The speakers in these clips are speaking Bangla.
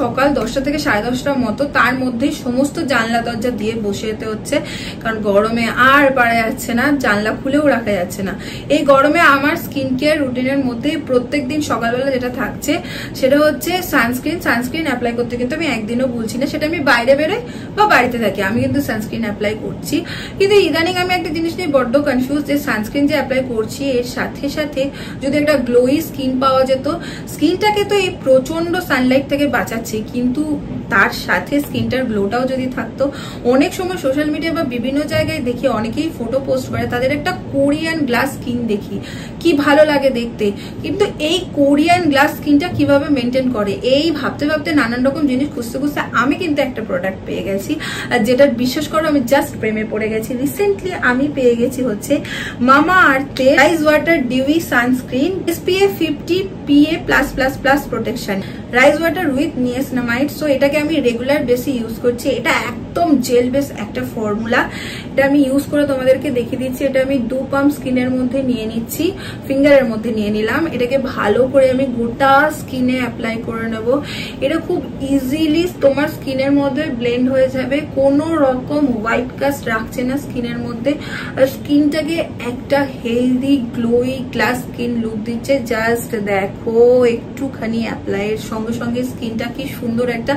সকাল 10টা থেকে 10:30টার মতো, তার মধ্যেই সমস্ত জানলা দরজা দিয়ে বসে যেতে হচ্ছে, কারণ গরমে আর পারা যাচ্ছে না, জানলা খুলেও রাখা যাচ্ছে না। এই গরমে আমার স্কিন কেয়ার রুটিনের মধ্যে প্রত্যেকদিন সকালবেলা যেটা থাকছে সেটা হচ্ছে সানস্ক্রিন অ্যাপ্লাই করতে কিন্তু আমি একদিনও বলছি না, সেটা আমি বাইরে বেরোই বা বাড়িতে থাকি আমি কিন্তু সানস্ক্রিন অ্যাপ্লাই করছি। কিন্তু ইদানিং আমি একটা জিনিস নিয়ে বড্ড কনফিউজ, যে সানস্ক্রিন যে অ্যাপ্লাই করছি এর সাথে সাথে যদি একটা গ্লোই স্কিন পাওয়া যেত। স্কিনটাকে তো এই প্রচন্ড সানলাইট থেকে বাঁচাচ্ছে, কিন্তু তার সাথে স্কিনটার গ্লোটাও যদি থাকতো। অনেক সময় সোশ্যাল মিডিয়া বা বিভিন্ন জায়গায় দেখি অনেকেই ফটো পোস্ট করে, তাদের একটা কোরিয়ান গ্লাস স্কিন দেখি, কি ভালো লাগে দেখতে, কিন্তু এই কোরিয়ান গ্লাস স্কিনটা কিভাবে মেনটেন করে এই ভাবতে ভাবতে নানান রকম জিনিস খুঁজতে খুঁজতে আমি কিন্তু একটা প্রোডাক্ট পেয়ে গেছি, আর যেটা বিশ্বাস করো আমি জাস্ট প্রেমে পড়ে গেছি। রিসেন্টলি আমি পেয়ে গেছি হচ্ছে মামা আর্থের rice water dewy sunscreen SPF 50 PA+++ protection, rice water with niacinamide. So এটাকে আমি রেগুলার বেসে ইউজ করছি। এটা একদম জেল বেস একটা ফর্মুলা, এটা আমি ইউজ করে তোমাদেরকে দেখিয়ে দিচ্ছি। এটা আমি 2 পাম্প স্কিনের মধ্যে নিয়ে নিচ্ছি, ফিঙ্গারের মধ্যে নিয়ে নিলাম। এটাকে ভালো করে আমি গোটা স্কিনে অ্যাপ্লাই করে নেব। এটা খুব ইজিলি তোমার স্কিনের মধ্যে ব্লেন্ড হয়ে যাবে, কোনো রকম হোয়াইট কাস্ট রাখছে না স্কিনের মধ্যে, আর স্কিনটাকে একটা healthy glowy glass skin look দিচ্ছে। জাস্ট দেখো একটুখানি অ্যাপ্লাইয়ের সঙ্গে সঙ্গে স্কিনটা কি সুন্দর একটা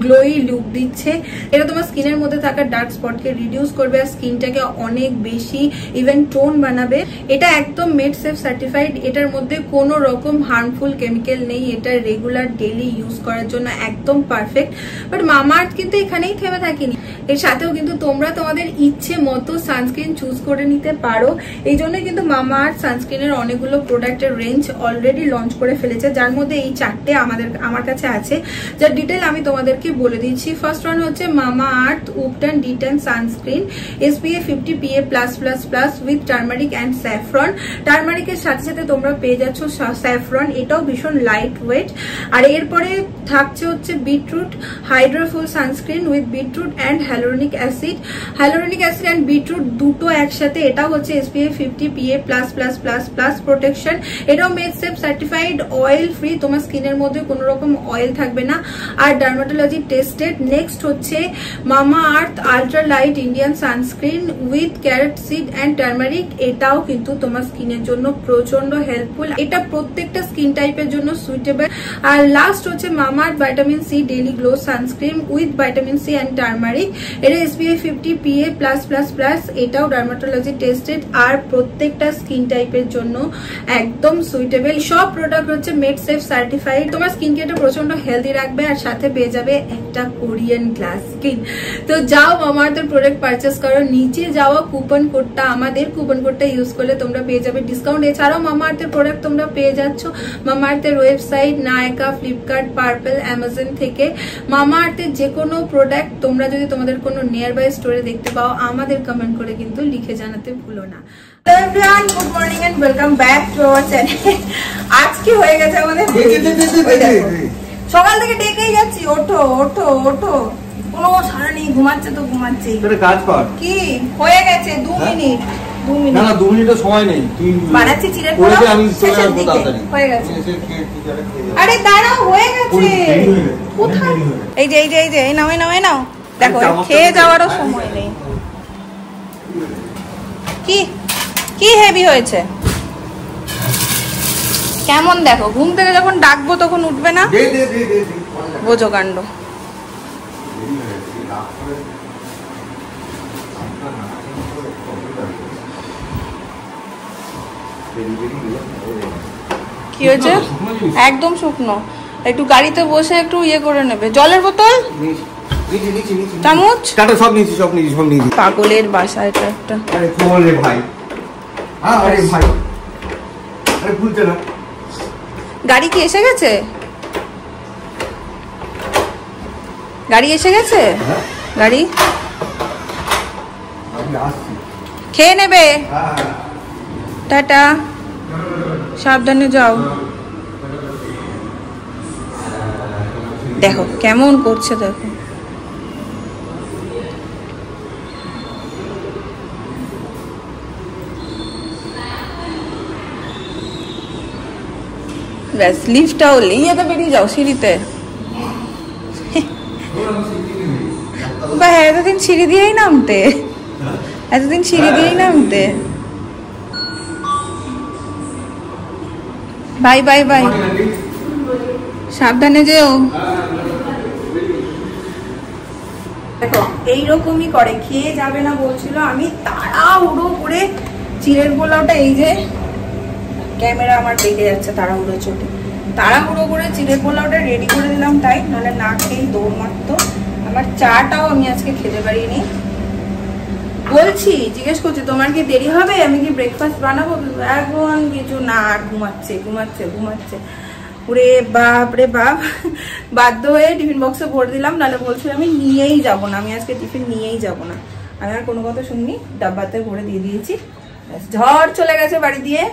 গ্লোই লুক দিচ্ছে। এটা তোমার স্কিনের মধ্যে থাকা ডার্ক স্পটকে রিডিউস করবে আর স্কিনটাকে অনেক বেশি ইভেন টোন বানাবে। এটা একদম মেড সেফ সার্টিফাইড, এটার মধ্যে কোনো রকম হার্মফুল কেমিক্যাল নেই, এটা রেগুলার ডেইলি ইউজ করার জন্য একদম পারফেক্ট। বাট মামা আর্থ কিন্তু এখানেই থেমে থাকেনি, এর সাথেও কিন্তু তোমরা তোমাদের ইচ্ছে মতো সানস্ক্রিন চুজ করে নিতে পারো। এই জন্য কিন্তু মামা আর্থ সানস্ক্রিনের অনেকগুলো প্রোডাক্টের রেঞ্জ অলরেডি লঞ্চ করে ফেলেছে, যার মধ্যে এই 4টে আমার কাছে আছে, যার ডিটেল আমি তোমাদেরকে বলে দিচ্ছি। ফার্স্ট ওয়ান হচ্ছে Mamaearth ubtan detan sunscreen SPF 50 PA+++ with turmeric and saffron. টার্মারিকের সাথে সাথে তোমরা পেয়ে যাচ্ছ স্যাফরন, এটাও ভীষণ লাইট ওয়েট। আর এরপরে থাকছে হচ্ছে beetroot hydrafull sunscreen with beetroot and hyaluronic acid and beetroot দুটো একসাথে, এটাও হচ্ছে SPF 50 PA+++ প্রোটেকশন। এটাও made safe certified, oil free, তোমার স্কিনের মধ্যে কোনো রকম অয়েল থাকবে না, আর ডার্মাটোলজি টেস্টেড। নেক্সট হচ্ছে Mamaearth ultra light Indian sunscreen with carrot seed and turmeric, এটাও কিন্তু তোমার স্কিনের জন্য প্রচন্ড হেল্পফুল, এটা প্রত্যেকটা স্কিন টাইপের জন্য সুইটেবল। আর লাস্ট হচ্ছে Mamaearth vitamin C daily glow sunscreen with vitamin C and turmeric, এটা SPF 50 PA+++, এটাও ডার্মাটোলজি টেস্টেড আর প্রত্যেকটা স্কিন টাইপের জন্য একদম সুইটেবল। সব প্রোডাক্ট হচ্ছে মেড সেফ সার্টিফাইড, তোমার স্কিন কেয়ারটা প্রচন্ড হেলদি রাখবে আর সাথে পেয়ে যাবে একটা কোরিয়ান গ্লাস স্কিন। তো যাও মামা আর্থের প্রোডাক্ট পারচেস করো, নিচে যাওয়া কুপন কোডটা, আমাদের কুপন কোডটা ইউজ করলে তোমরা পেয়ে যাবে ডিসকাউন্ট। এছাড়াও মামা আর্থের প্রোডাক্ট তোমরা পেয়ে যাচ্ছ মামা আর্থের website, Nayka, Flipkart, purple, Amazon থেকে। মামা আর্থের যে কোনো প্রোডাক্ট তোমরা যদি তোমাদের কোনো নিয়ার বাই স্টোরে দেখতে পাও আমাদের কমেন্ট করে কিন্তু লিখে জানাতে ভুলো না। Hello everyone, good morning and welcome back to our channel. আজকে হয়ে গেছে আমাদের সকাল থেকে ডেকেই যাচ্ছি, ওঠো ওঠো ওঠো, কোনো সারা নেই, ঘুমাচ্ছে তো ঘুমাচ্ছে। কাজ কর, কি হয়ে গেছে 2 মিনিট, 2 মিনিট না 2 মিনিটের সময় নেই, তুই বানাচ্ছি চিড়ে পোলাও, আমি চলে আসবো তাড়াতাড়ি, হয়ে গেছে। আরে দাঁড়াও, হয়ে গেছে। কোথায়? এই যে এই নাও দেখো, খেয়ে যাওয়ারও সময় নেই। কি হেভি হয়েছে কেমন দেখো, ঘুম থেকে যখন ডাকবো তখন উঠবে না, বোঝো কাণ্ড। কি হয়েছে? একদম শুকনো, একটু গাড়িতে বসে একটু ইয়ে করে নেবে। জলের বোতল, চামচ, সব নিয়েছি। পাগলের বাসা এটা একটা। ভাই ভুলতে না, গাড়ি কি এসে গেছে? গাড়ি এসে গেছে, গাড়ি খেয়ে নেবে। টাটা, সাবধানে যাও। দেখো কেমন করছে, দেখো ব্যাস, লিফটটাও ইয়েতে বেরিয়ে যাও, সিঁড়িতে। বা এতদিন সিঁড়ি দিয়েই নামতে, এতদিন সিঁড়ি দিয়েই নামতে। বাই বাই বাই, সাবধানে যেও। দেখো এইরকমই করে, খেয়ে যাবে না বলছিল, আমি তাড়াহুড়ো করে চিড়ের পোলাওটা, এই যে ক্যামেরা আমার দেখে যাচ্ছে তাড়াহুড়ো চোটে, তাড়াহুড়ো করে চিড়ের পোলাওটা রেডি করে দিলাম, তাই নাহলে না খেয়েই দৌড় মারতো। আমার চাটাও আমি আজকে খেতে পারিনি। বলছি, জিজ্ঞেস করছি তোমার কি দেরি হবে, আমি কি ব্রেকফাস্ট বানাবো? এখন কিছু না, ঘুমাচ্ছে ঘুমাচ্ছে ঘুমাচ্ছে। ওরে বাপ রে বাপ, বাধ্য হয়ে টিফিন বক্সে ভরে দিলাম, নাহলে বলছিল আমি নিয়েই যাব না, আমি আজকে টিফিন নিয়েই যাব না। আমি আর কোনো কথা শুনিনি, ডাব্বাতে ভরে দিয়ে দিয়েছি, ঝড় চলে গেছে বাড়ি দিয়ে।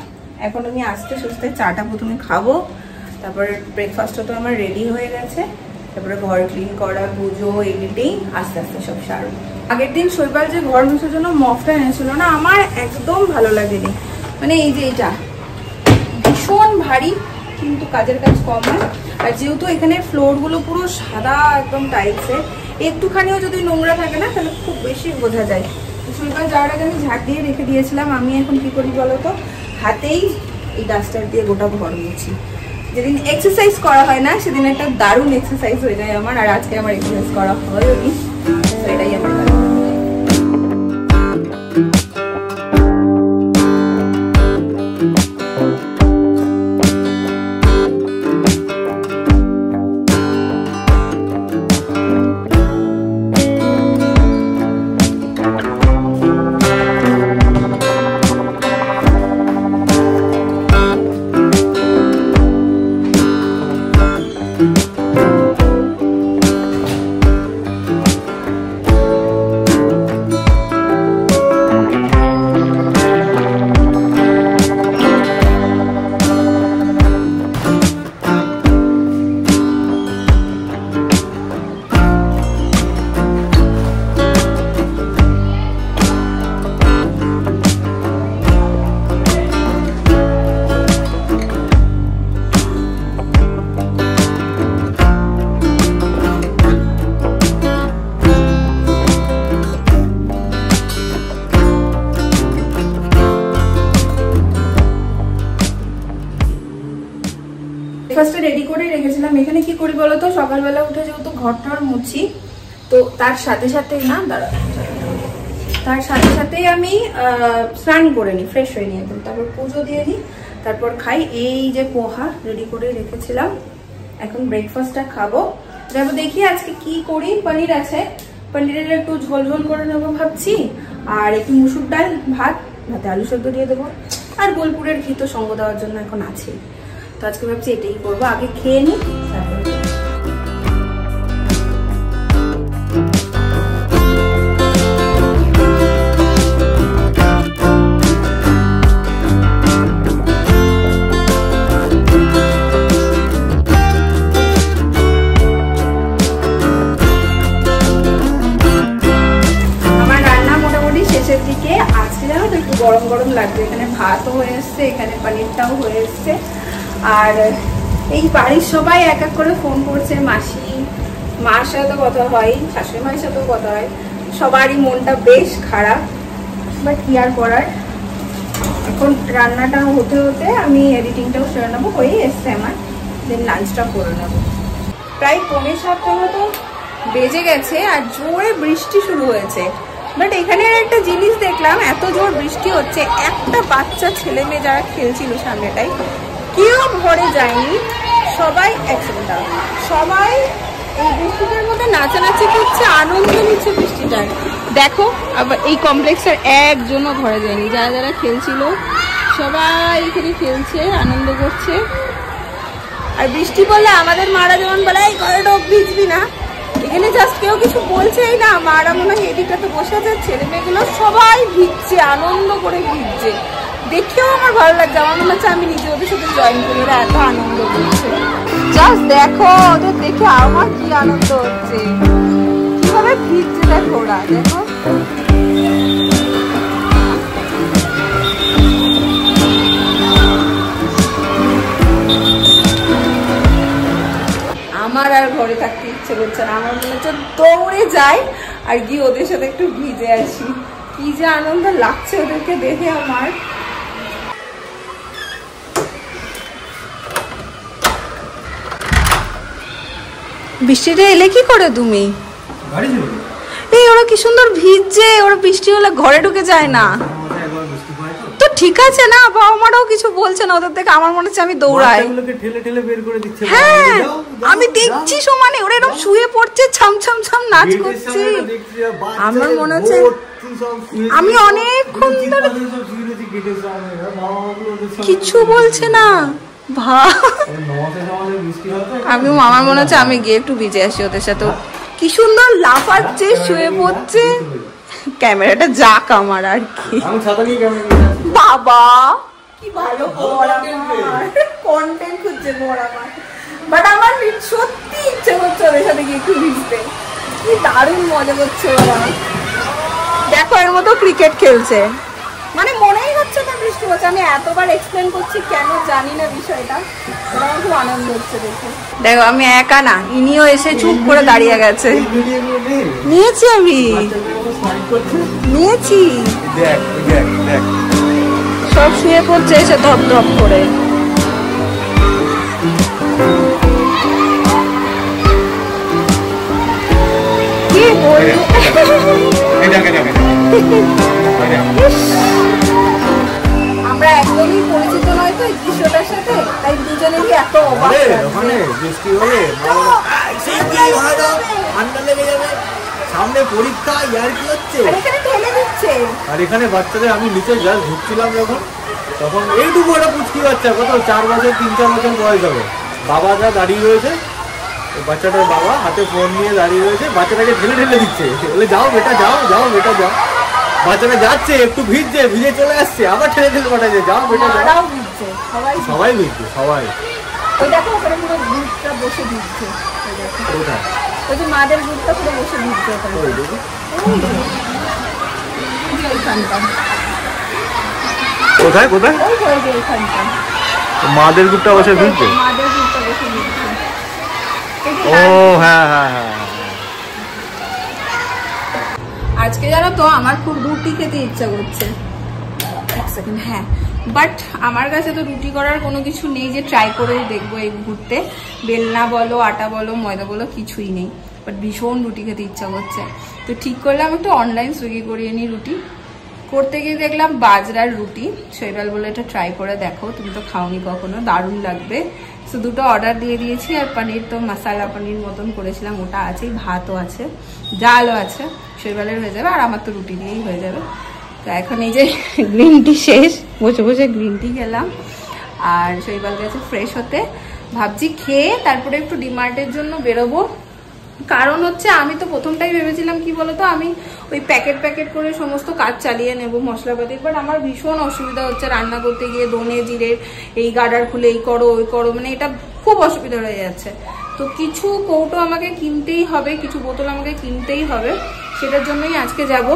এখন আমি আস্তে সুস্তে চাটা প্রথমে খাবো, তারপরে ব্রেকফাস্টটা তো আমার রেডি হয়ে গেছে, তারপরে ঘর ক্লিন করা, পুজো, এডিটিং আস্তে আস্তে সব সারবো। আগের দিন শৈবাল যে ঘর মোছার জন্য মফটা এনেছিল না, আমার একদম ভালো লাগেনি। মানে এই যে এটা ভীষণ ভারী, কিন্তু কাজের কাজ কম হয়। আর যেহেতু এখানে ফ্লোর গুলো পুরো সাদা একদম টাইলসের, একটুখানিও যদি নোংরা থাকে না তাহলে খুব বেশি বোঝা যায়। শৈবাল যাওয়ার আগে আমি ঝাড় দিয়ে রেখে দিয়েছিলাম। আমি এখন কি করি বলতো, হাতেই এই ডাস্টার দিয়ে গোটা ঘর মুছি। যেদিন এক্সারসাইজ করা হয় না সেদিন একটা দারুণ এক্সারসাইজ হয়ে যায় আমার, আর আজকে আমার এক্সারসাইজ করা হয়নি, এটাই আমার কাজ। ব্রেকফাস্টটা রেডি করে রেখেছিলাম। এখানে কি করি বলতো, সকালবেলা উঠে যেহেতু ঘরটার মুছি, তো তার সাথে সাথেই না, তার সাথে সাথেই আমি স্নান করে নিই, ফ্রেশ হয়ে নিই একদম, তারপর পুজো দিয়ে নিই, তারপর খাই। এই যে পোহা রেডি করে রেখেছিলাম, এখন ব্রেকফাস্টটা খাবো। তারপর দেখি আজকে কি করি। পনির আছে, পনিরের একটু ঝোল ঝোল করে নেবো ভাবছি, আর একটু মুসুর ডাল, ভাতে আলু সেদ্ধ দিয়ে দেবো, আর বোলপুরের ঘি তো সঙ্গ দেওয়ার জন্য এখন আছে। তো আজকে ভাবছি এটাই করবো, আগে খেয়ে নিই তারপরে। দিকে আজকে জানো তো একটু গরম গরম লাগবে। এখানে ভাতও হয়ে এসছে, এখানে পনিরটাও হয়ে এসছে, আর এই বাড়ির সবাই এক এক করে ফোন করছে। মাসি, মার সাথে কথা হয়, শাশুড়ি মায়ের সাথেও কথা হয়, সবারই মনটা বেশ খারাপ, বাট কি আর করার। এখন রান্নাটা হতে হতে আমি এডিটিংটাও সেরে নেবো, হয়ে এসছে আমার, দেন লাঞ্চটা করে নেবো। প্রায় 7:45 মতো বেজে গেছে, আর জোরে বৃষ্টি শুরু হয়েছে। বাট এখানে একটা জিনিস দেখলাম, এত জোর বৃষ্টি হচ্ছে, একটা বাচ্চা ছেলে মেয়ে যারা খেলছিল সামনেটাই, কেউ ঘরে যায়নি, সবাই সবাই এই বৃষ্টিটার মধ্যে নাচানাচি করছে, আনন্দ নিচ্ছে বৃষ্টিটার। দেখো আবার এই কমপ্লেক্সের একজনও ঘরে যায়নি, যারা যারা খেলছিল সবাই এখানে খেলছে, আনন্দ করছে। আর বৃষ্টি পড়লে আমাদের মারা যেমন বলে এই ঘরে ঢোক, ভিজবি না, এখানে জাস্ট কেউ কিছু বলছেই না। মারা মনে হয় এদিকটাতে বসে আছে, ছেলে মেয়েগুলো সবাই ভিজছে, আনন্দ করে ভিজছে, দেখেও আমার ভালো লাগছে। আমার মনে হচ্ছে আমি নিজে ওদের সাথে জয়েন করি, ওরা এত আনন্দ করছে। জাস্ট দেখো ওদের দেখে আমার কি আনন্দ হচ্ছে, কিভাবে ভিজছে দেখো ওরা, দেখো। আমার আর ঘরে থাকতে ইচ্ছে ইচ্ছে করছে না। আমার মনে হচ্ছে দৌড়ে যাই আর গিয়ে ওদের সাথে একটু ভিজে আসি। কি যে আনন্দ লাগছে ওদেরকে দেখে আমার। বৃষ্টিটা এলে কি করে তুমি? এই ওরা কি সুন্দর ভিজছে, ওরা বৃষ্টি হলে ঘরে ঢুকে যায় না তো ঠিক আছে না, বাবা মারাও কিছু বলছে না ওদের থেকে। আমার মনে হচ্ছে আমি দৌড়াই। হ্যাঁ আমি দেখছি সমানে ওরা এরকম শুয়ে পড়ছে, ছাম ছাম ছাম নাচ করছে। আমার মনে হচ্ছে আমি অনেকক্ষণ ধরে কিছু বলছে না। আমি আমার মনে হচ্ছে আমি গিয়ে একটু ভিজে আসি ওদের সাথে। কি সুন্দর লাফাচ্ছে, শুয়ে পড়ছে। ক্যামেরাটা যাক আমার আর কি। বাবা কি ভালো কন্টেন্ট খুঁজছে আমার। বাট আমার সত্যি ইচ্ছে করছে ওদের সাথে গিয়ে একটু ভিজতে। কি দারুণ মজা করছে ওরা। দেখো এর মতো ক্রিকেট খেলছে, মানে মনেই হচ্ছে না বৃষ্টি হচ্ছে। আমি এতবার এক্সপ্লেন করছি কেন জানি না বিষয়টা, আমার খুব আনন্দ হচ্ছে দেখে। দেখো আমি একা না, ইনিও এসে চুপ করে দাঁড়িয়ে গেছে। নিয়েছি আমি, নিয়েছি। সব শুয়ে পড়ছে এসে ধপ ধপ করে। কি আমরা একদমই পরিচিত নয় তো এই দৃশ্যটার সাথে, তাই দুজনেরই এত অবাক সামনে পরীক্ষা ইয়ার কি হচ্ছে এখানে ঠেলে দিচ্ছে। আর এখানে বাচ্চাদের আমি নিচে জাস্ট ঢুকছিলাম যখন, তখন এইটুকু একটা পুচকি বাচ্চা, কত 4 বছর 3-4 বছর বয়স হবে, বাবা যা দাঁড়িয়ে রয়েছে, বাচ্চাটার বাবা হাতে ফোন নিয়ে দাঁড়িয়ে রয়েছে, বাচ্চাটাকে ঠেলে ঠেলে দিচ্ছে, বলে যাও বেটা যাও, যাও বেটা যাও। বাচ্চাটা যাচ্ছে একটু ভিজছে, ভিজে চলে আসছে, আবার ঠেলে ঠেলে পাঠাচ্ছে, যাও বেটা যাও। সবাই ভিজছে, সবাই। ওই দেখো ওখানে পুরো গ্রুপটা বসে ভিজছে। কোথায়? ওই যে মাদের গ্রুপটা পুরো বসে ভিজছে ওখানে। কোথায় কোথায়? ওই যে ওইখানটা মাদের গ্রুপটা বসে ভিজছে। মাদের গ্রুপটা বসে ভিজছে। ও হ্যাঁ হ্যাঁ হ্যাঁ। আজকে জানো তো আমার খুব রুটি খেতে ইচ্ছা করছে। এক সেকেন্ড। হ্যাঁ বাট আমার কাছে তো রুটি করার কোনো কিছু নেই যে ট্রাই করেও দেখবো এই মুহূর্তে। বেলনা বলো, আটা বলো, ময়দা বলো, কিছুই নেই। বাট ভীষণ রুটি খেতে ইচ্ছা করছে, তো ঠিক করলাম একটু অনলাইন সুইগি করিয়ে নিই রুটি। করতে গিয়ে দেখলাম বাজরার রুটি। শৈবাল বলে এটা ট্রাই করে দেখো, তুমি তো খাওনি কখনো, দারুণ লাগবে। তো দুটো অর্ডার দিয়ে দিয়েছি। আর পনির তো মশালা পনির মতন করেছিলাম, ওটা আছেই, ভাতও আছে, ডালও আছে। শৈবালের হয়ে যাবে আর আমার তো রুটি দিয়েই হয়ে যাবে। তো এখন এই যে গ্রিন টি শেষ, বসে বসে গ্রিন টি খেলাম। আর শৈবাল গেছে ফ্রেশ হতে, ভাবছি খেয়ে তারপরে একটু ডিমার্টের জন্য বেরোবো। কারণ হচ্ছে আমি তো প্রথমটাই ভেবেছিলাম কি বলতো, আমি ওই প্যাকেট প্যাকেট করে সমস্ত কাজ চালিয়ে নেব মশলাপাতির। বাট আমার ভীষণ অসুবিধা হচ্ছে রান্না করতে গিয়ে, ধনে জিরের এই গার্ডার খুলে এই করো ওই করো, মানে এটা খুব অসুবিধা হয়ে যাচ্ছে। তো কিছু কৌটো আমাকে কিনতেই হবে, কিছু বোতল আমাকে কিনতেই হবে। সেটার জন্যই আজকে যাব।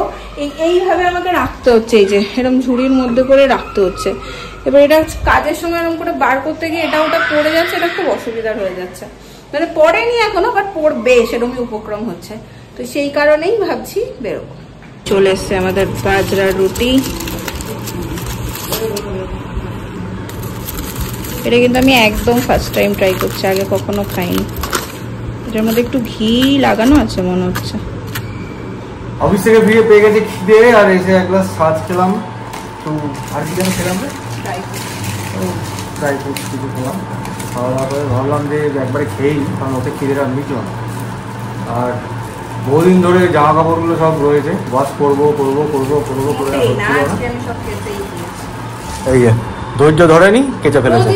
এইভাবে আমাকে রাখতে হচ্ছে, এই যে এরকম ঝুড়ির মধ্যে করে রাখতে হচ্ছে। এবার এটা কাজের সময় এরকম করে বার করতে গিয়ে এটা ওটা পড়ে যাচ্ছে, এটা খুব অসুবিধার হয়ে যাচ্ছে। মানে পড়েনি এখনো, বাট পড়বে সেরকমই উপক্রম হচ্ছে। তো সেই কারণেই ভাবছি বেরোবো। চলে এসছে আমাদের বাজরার রুটি। এটা কিন্তু আমি একদম ফার্স্ট টাইম ট্রাই করছি, আগে কখনো খাইনি। এটার মধ্যে একটু ঘি লাগানো আছে মনে হচ্ছে। অফিস থেকে ফিরে পেয়ে গেছে খিদে, আর এসে এক গ্লাস ছাঁচ খেলাম। তো আর কি যেন খেলাম রে, ড্রাই ফ্রুটস কিছু খেলাম। খাওয়া দাওয়া করে ভাবলাম যে একবারে খেয়েই, কারণ ওতে খিদেটা মিটল না। আর বহুদিন ধরে জামা কাপড়গুলো সব রয়েছে, ওয়াশ করবো করবো করবো করবো করে এই ধৈর্য ধরেনি, কেচে ফেলেছে।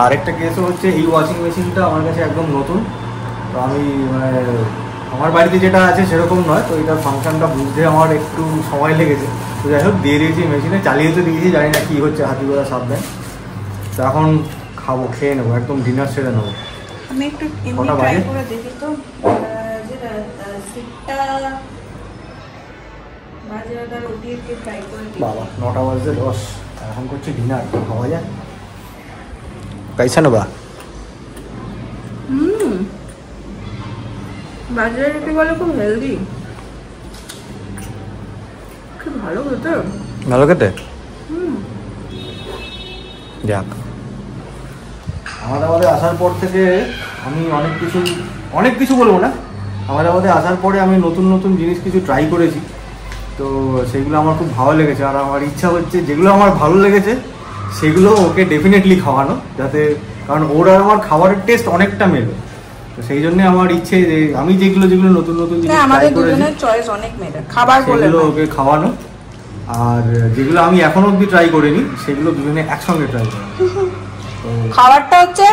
আরেকটা কেসও হচ্ছে, এই ওয়াশিং মেশিনটা আমার কাছে একদম নতুন। তো আমি আমার বাড়িতে যেটা আছে সেরকম নয়, তো এটার ফাংশনটা বুঝতে আমার একটু সময় লেগেছে। তো যাই হোক দিয়ে দিয়েছি মেশিনে, চালিয়ে তো দিয়েছি, জানি না কী হচ্ছে, হাতি করে সাবধান। তো এখন খাবো, খেয়ে নেবো, একদম ডিনার সেরে নেবো। আমি একটু কটা বাজে? দেখি তো, বাবা 9টা বাজে 10, এখন করছি ডিনার, খাওয়া যায়। कैसा ना बा বাজারে রুটি বলে খুব হেলদি, খুব ভালো খেতে। ভালো খেতে। যাক, আমাদের আসার পর থেকে আমি অনেক কিছু বলবো না, আমাদের আসার পরে আমি নতুন নতুন জিনিস কিছু ট্রাই করেছি, তো সেগুলো আমার খুব ভালো লেগেছে। আর আমার ইচ্ছা হচ্ছে যেগুলো আমার ভালো লেগেছে সেগুলো ওকে ডেফিনেটলি খাওয়ানো, যাতে, কারণ ওর আর আমার খাবারের টেস্ট অনেকটা মেলে, তো সেই জন্য আমার ইচ্ছে যে আমি যেগুলো নতুন নতুন জিনিস ট্রাই করেছি চয়েস অনেক মেলে, খাবার বলে সেগুলো ওকে খাওয়ানো, আর যেগুলো আমি এখনো অবধি ট্রাই করিনি সেগুলো দুজনে একসঙ্গে ট্রাই করব। খাবারটা হচ্ছে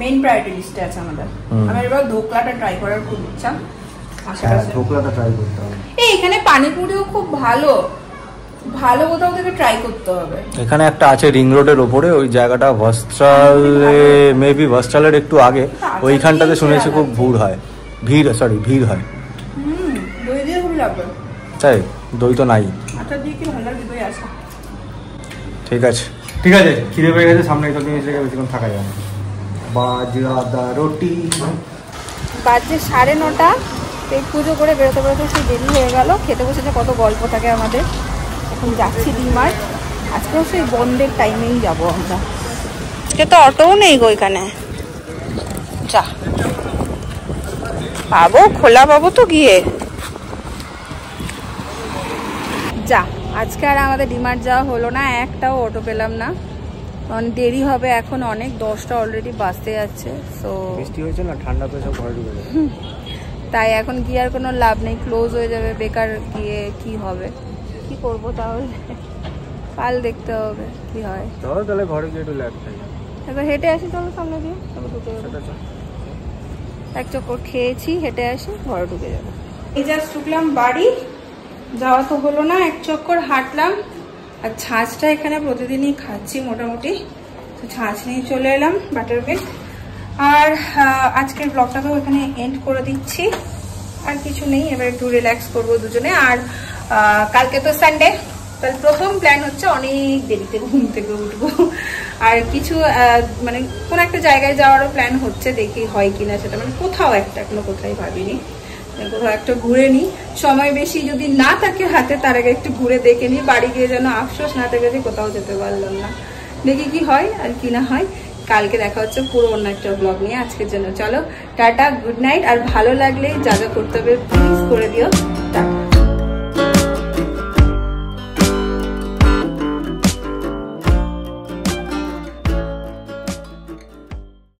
মেইন প্রায়োরিটি লিস্টে আছে আমাদের। আমার এবার ধোকলাটা ট্রাই করার খুব ইচ্ছা। ধোকলাটা ট্রাই করতে হবে। এখানে পানিপুরিও খুব ভালো কোথাও থেকে ট্রাই করতে হবে। এখানে একটা আছে রিং রোডের ওপরে, ওই জায়গাটা ভাস্ট্রালে, মেবি ভাস্ট্রালের একটু আগে, ওইখানটাতে শুনেছি খুব ভিড় হয়। দই দিয়ে খুব লাগবে। তাই? দই তো নাই। আচ্ছা দিয়ে কি ভালো লাগে, দই আছে। ঠিক আছে, খিদে পেয়ে গেছে, সামনে একটা জিনিস রেখে বেশিক্ষণ থাকা যায় না। বাজরা রুটি। বাজে 9:30, পেট পুজো করে বেরোতে সেই দেরি হয়ে গেল। খেতে বসেছে, কত গল্প থাকে আমাদের। এখন যাচ্ছি ডিমার্ট, আজকেও সেই বন্ধের টাইমেই যাবো আমরা। আজকে তো অটোও নেই গো এখানে, যা পাবো খোলা পাবো তো গিয়ে যা। আজকে আর আমাদের ডিমার্ট যাওয়া হলো না, একটাও অটো পেলাম না, কারণ দেরি হবে এখন অনেক, 10টা অলরেডি বাজতে যাচ্ছে। সো বৃষ্টি হয়েছে না, ঠান্ডা তো সব ঘরে ঢুকে যাবে, তাই এখন গিয়ে আর কোনো লাভ নেই, ক্লোজ হয়ে যাবে, বেকার গিয়ে কি হবে, কি করবো তাহলে, কাল দেখতে হবে কি হয়। চলো তাহলে ঘরে গিয়ে একটু ল্যাব খাই, একবার হেঁটে আসি, চলো সামনে দিয়ে, তবে ঢুকে যাবো। এক চক্কর খেয়েছি, হেঁটে আসি, ঘরে ঢুকে যাবো। এই জাস্ট ঢুকলাম বাড়ি, যাওয়া তো হলো না, এক চক্কর হাঁটলাম। আর ছাঁচটা এখানে প্রতিদিনই খাচ্ছি মোটামুটি, তো ছাঁচ নিয়ে চলে এলাম বাটার মিল্ক। আর আজকের ব্লগটাকেও এখানে এন্ড করে দিচ্ছি, আর কিছু নেই, এবার একটু রিল্যাক্স করবো দুজনে। আর কালকে তো সানডে, তাহলে প্রথম প্ল্যান হচ্ছে অনেক দেরিতে ঘুম থেকে উঠবো, আর কিছু মানে কোন একটা জায়গায় যাওয়ারও প্ল্যান হচ্ছে, দেখি হয় কিনা সেটা, মানে কোথাও একটা, এখনো কোথায় ভাবিনি, কোথাও একটা ঘুরে নিই। সময় বেশি যদি না থাকে হাতে, তার আগে একটু ঘুরে দেখে নিই, বাড়ি গিয়ে যেন আফসোস না থাকে যে কোথাও যেতে পারলাম না। দেখি কি হয় আর কি না হয়, কালকে দেখা হচ্ছে পুরো অন্য একটা ব্লগ নিয়ে। আজকের জন্য চলো টাটা, গুড নাইট। আর ভালো লাগলে যা যা করতে হবে প্লিজ করে দিও, টাটা।